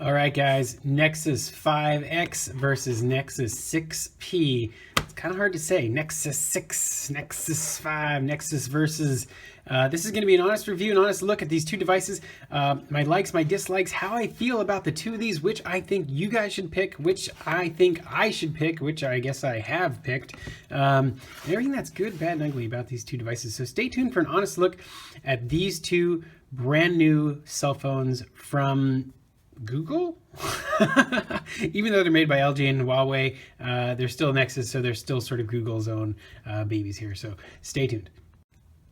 All right, guys, Nexus 5X versus Nexus 6P. It's kind of hard to say. Nexus 6, Nexus 5, Nexus versus... this is going to be an honest review, an honest look at these two devices. My likes, my dislikes, how I feel about the two of these, which I think you guys should pick, which I think I should pick, which I guess I have picked. And everything that's good, bad, and ugly about these two devices. So stay tuned for an honest look at these two brand new cell phones from Google. Even though they're made by LG and Huawei, they're still Nexus, so they're still sort of Google's own babies here. So stay tuned.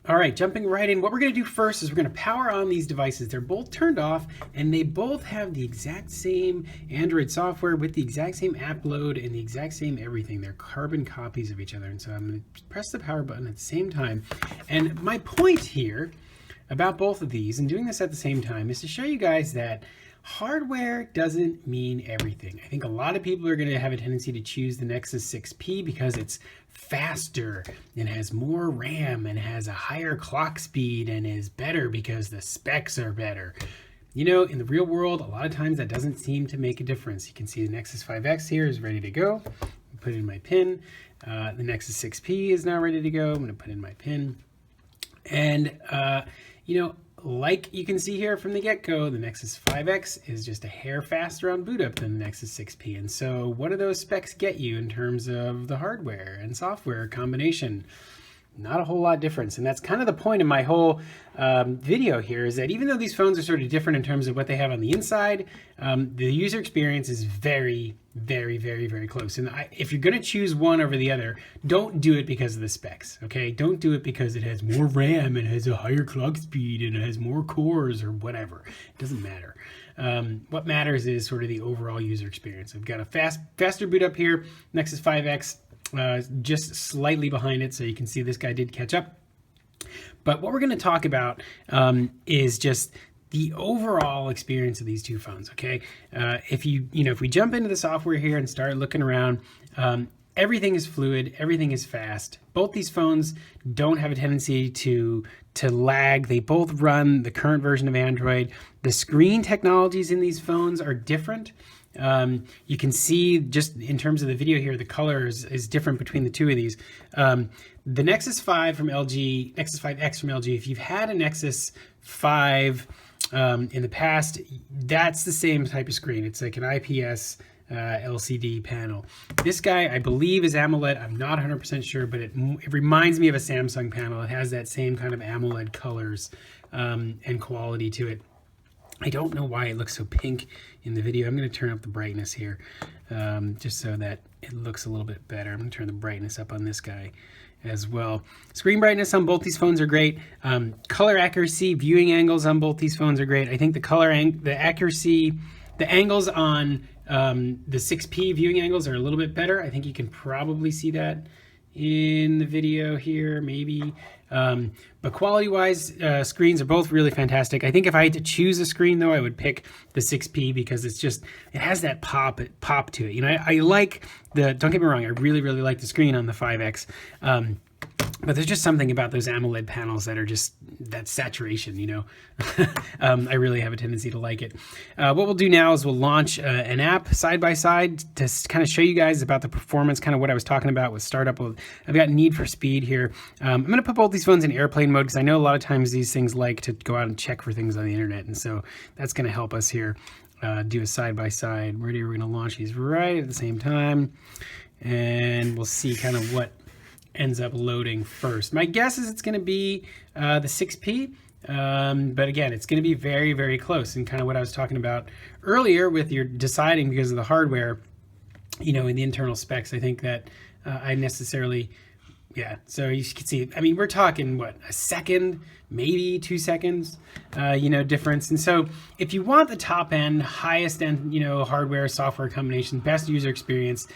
All right, jumping right in. What we're going to do first is we're going to power on these devices. They're both turned off, and they both have the exact same Android software with the exact same app load and the exact same everything. They're carbon copies of each other. And so I'm going to press the power button at the same time. And my point here about both of these, and doing this at the same time, is to show you guys that hardware doesn't mean everything. I think a lot of people are going to have a tendency to choose the Nexus 6P because it's faster and has more RAM and has a higher clock speed and is better because the specs are better. You know, in the real world, a lot of times that doesn't seem to make a difference. You can see the Nexus 5X here is ready to go. Put in my pin. The Nexus 6P is now ready to go. I'm going to put in my pin. And, you know, like you can see here from the get-go, the Nexus 5X is just a hair faster on boot up than the Nexus 6P. And so what do those specs get you in terms of the hardware and software combination? Not a whole lot difference. And that's kind of the point of my whole video here, is that even though these phones are sort of different in terms of what they have on the inside, the user experience is very, very, very, very close. And if you're going to choose one over the other, don't do it because of the specs, okay? Don't do it because it has more RAM and has a higher clock speed and it has more cores or whatever. It doesn't matter. What matters is sort of the overall user experience. I've got a faster boot up here, Nexus 5X, just slightly behind it, so you can see this guy did catch up. But what we're going to talk about is just the overall experience of these two phones. Okay, if we jump into the software here and start looking around, everything is fluid, everything is fast. Both these phones don't have a tendency to lag. They both run the current version of Android. The screen technologies in these phones are different. You can see just in terms of the video here, the color is different between the two of these. The Nexus 5 from LG, Nexus 5X from LG, if you've had a Nexus 5 in the past, that's the same type of screen. It's like an IPS LCD panel. This guy, I believe, is AMOLED. I'm not 100% sure, but it reminds me of a Samsung panel. It has that same kind of AMOLED colors and quality to it. I don't know why it looks so pink in the video. I'm going to turn up the brightness here just so that it looks a little bit better. I'm going to turn the brightness up on this guy as well. Screen brightness on both these phones are great. Color accuracy, viewing angles on both these phones are great. I think the accuracy, the angles on the 6P viewing angles are a little bit better. I think you can probably see that in the video here, maybe. But quality-wise, screens are both really fantastic. I think if I had to choose a screen, though, I would pick the 6P because it has that pop to it. You know, I like don't get me wrong, I really, really like the screen on the 5X. But there's just something about those AMOLED panels that are just that saturation, you know. I really have a tendency to like it. What we'll do now is we'll launch an app side by side to kind of show you guys about the performance, kind of what I was talking about with startup. I've got Need for Speed here. I'm going to put both these phones in airplane mode because I know a lot of times these things like to go out and check for things on the internet. And so that's going to help us here do a side by side. We're going to launch these right at the same time. And we'll see kind of what ends up loading first. My guess is it's going to be the 6P, but again, it's going to be very, very close. And kind of what I was talking about earlier with your deciding because of the hardware, you know, in the internal specs, I think that I necessarily, yeah. So you can see, I mean, we're talking what, a second, maybe 2 seconds, you know, difference. And so if you want the top end, highest end, you know, hardware, software combination, best user experience,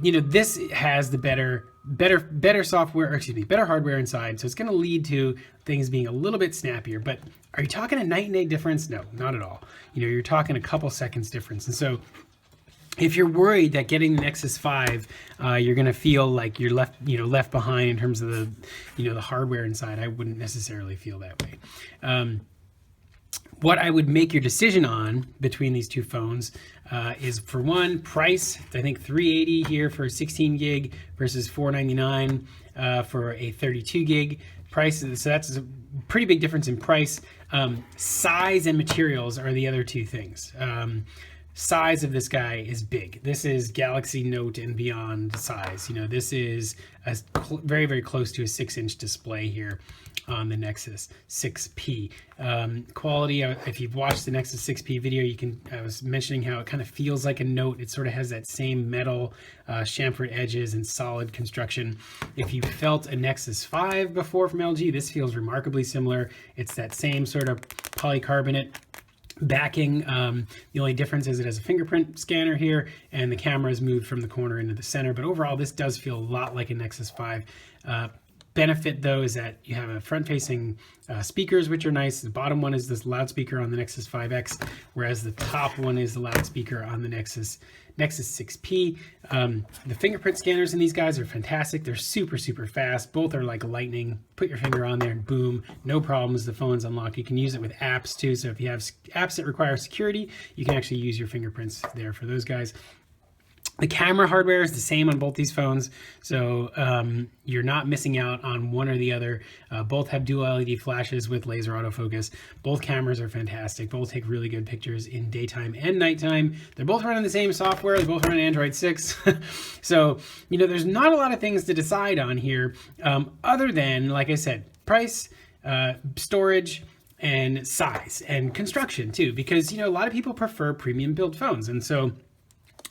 you know, this has the better software, or excuse me, better hardware inside. So it's going to lead to things being a little bit snappier. But are you talking a night and day difference? No, not at all. You know, you're talking a couple seconds difference. And so if you're worried that getting the Nexus 5, you're going to feel like you're left behind in terms of the hardware inside, I wouldn't necessarily feel that way. what I would make your decision on between these two phones is, for one, price. I think $380 here for a 16 gig versus $499 for a 32 gig price. So that's a pretty big difference in price. Size and materials are the other two things. Size of this guy is big. This is Galaxy Note and beyond size. You know, this is a very, very close to a 6-inch display here on the Nexus 6P. Quality, if you've watched the Nexus 6P video, I was mentioning how it kind of feels like a Note. It sort of has that same metal chamfered edges and solid construction. If you felt a Nexus 5 before from LG, this feels remarkably similar. It's that same sort of polycarbonate backing. The only difference is it has a fingerprint scanner here, and the camera is moved from the corner into the center. But overall, this does feel a lot like a Nexus 5. Benefit though is that you have a front-facing speakers, which are nice. The bottom one is this loudspeaker on the Nexus 5X, whereas the top one is the loudspeaker on the Nexus 6P. The fingerprint scanners in these guys are fantastic. They're super, super fast. Both are like lightning. Put your finger on there and boom, no problems. The phone's unlocked. You can use it with apps too. So if you have apps that require security, you can actually use your fingerprints there for those guys. The camera hardware is the same on both these phones, so you're not missing out on one or the other. Both have dual LED flashes with laser autofocus. Both cameras are fantastic. Both take really good pictures in daytime and nighttime. They're both running the same software. They both run Android 6. So, you know, there's not a lot of things to decide on here other than, like I said, price, storage, and size, and construction too, because, you know, a lot of people prefer premium build phones. And so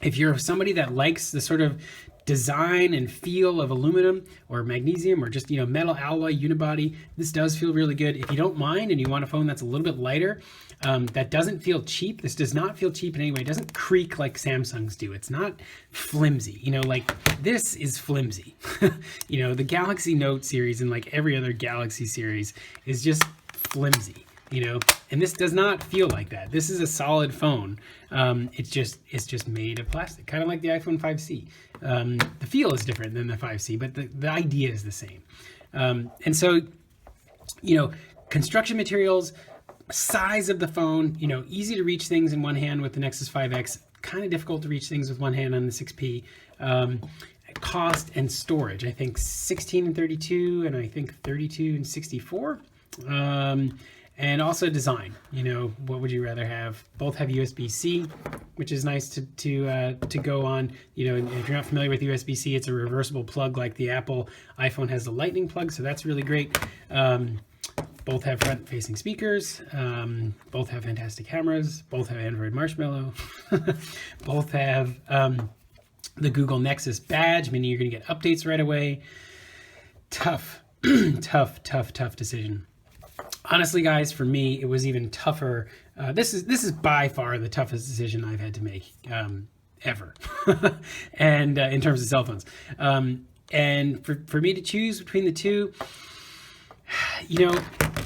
if you're somebody that likes the sort of design and feel of aluminum or magnesium or just, you know, metal alloy unibody, this does feel really good. If you don't mind and you want a phone that's a little bit lighter, that doesn't feel cheap. This does not feel cheap in any way. It doesn't creak like Samsung's do. It's not flimsy. You know, like this is flimsy. You know, the Galaxy Note series and like every other Galaxy series is just flimsy. You know, and this does not feel like that. This is a solid phone. It's just made of plastic, kind of like the iPhone 5C. The feel is different than the 5C, but the idea is the same. And so, you know, construction materials, size of the phone, you know, easy to reach things in one hand with the Nexus 5X, kind of difficult to reach things with one hand on the 6P. Cost and storage, I think 16 and 32, and I think 32 and 64. And also design, you know, what would you rather have? Both have USB-C, which is nice to go on. You know, if you're not familiar with USB-C, it's a reversible plug like the Apple iPhone has the lightning plug, so that's really great. Both have front-facing speakers. Both have fantastic cameras. Both have Android Marshmallow. Both have the Google Nexus badge, meaning you're going to get updates right away. Tough, tough decision. Honestly, guys, for me, it was even tougher. This is by far the toughest decision I've had to make ever, and in terms of cell phones. And for me to choose between the two, you know,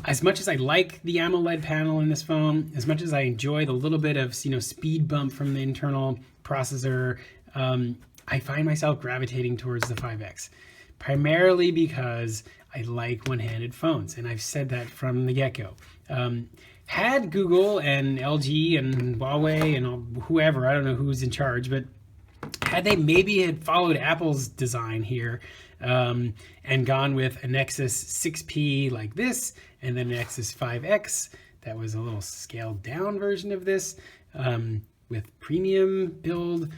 as much as I like the AMOLED panel in this phone, as much as I enjoy the little bit of, you know, speed bump from the internal processor, I find myself gravitating towards the 5X, primarily because I like one-handed phones, and I've said that from the get-go. Had Google and LG and Huawei and whoever, I don't know who's in charge, but had they maybe had followed Apple's design here and gone with a Nexus 6P like this, and then a Nexus 5X that was a little scaled down version of this with premium build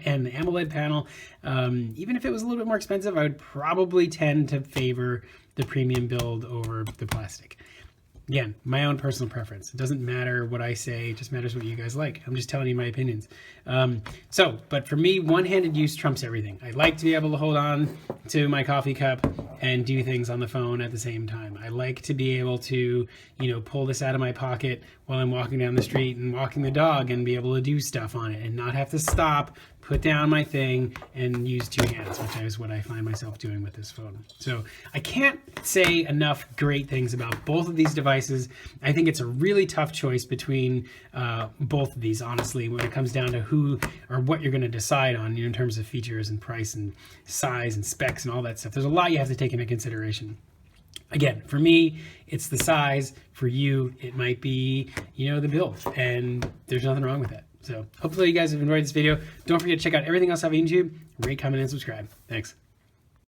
and the AMOLED panel, even if it was a little bit more expensive, I would probably tend to favor the premium build over the plastic. Again, my own personal preference. It doesn't matter what I say, it just matters what you guys like. I'm just telling you my opinions. But for me, one-handed use trumps everything. I like to be able to hold on to my coffee cup and do things on the phone at the same time. I like to be able to, you know, pull this out of my pocket while I'm walking down the street and walking the dog and be able to do stuff on it and not have to stop, put down my thing, and use two hands, which is what I find myself doing with this phone. So I can't say enough great things about both of these devices. I think it's a really tough choice between both of these, honestly, when it comes down to who or what you're going to decide on, you know, in terms of features and price and size and specs and all that stuff. There's a lot you have to take into consideration. Again, for me, it's the size. For you, it might be, you know, the build, and there's nothing wrong with that. So hopefully you guys have enjoyed this video. Don't forget to check out everything else I have on YouTube. Rate, comment, and subscribe. Thanks.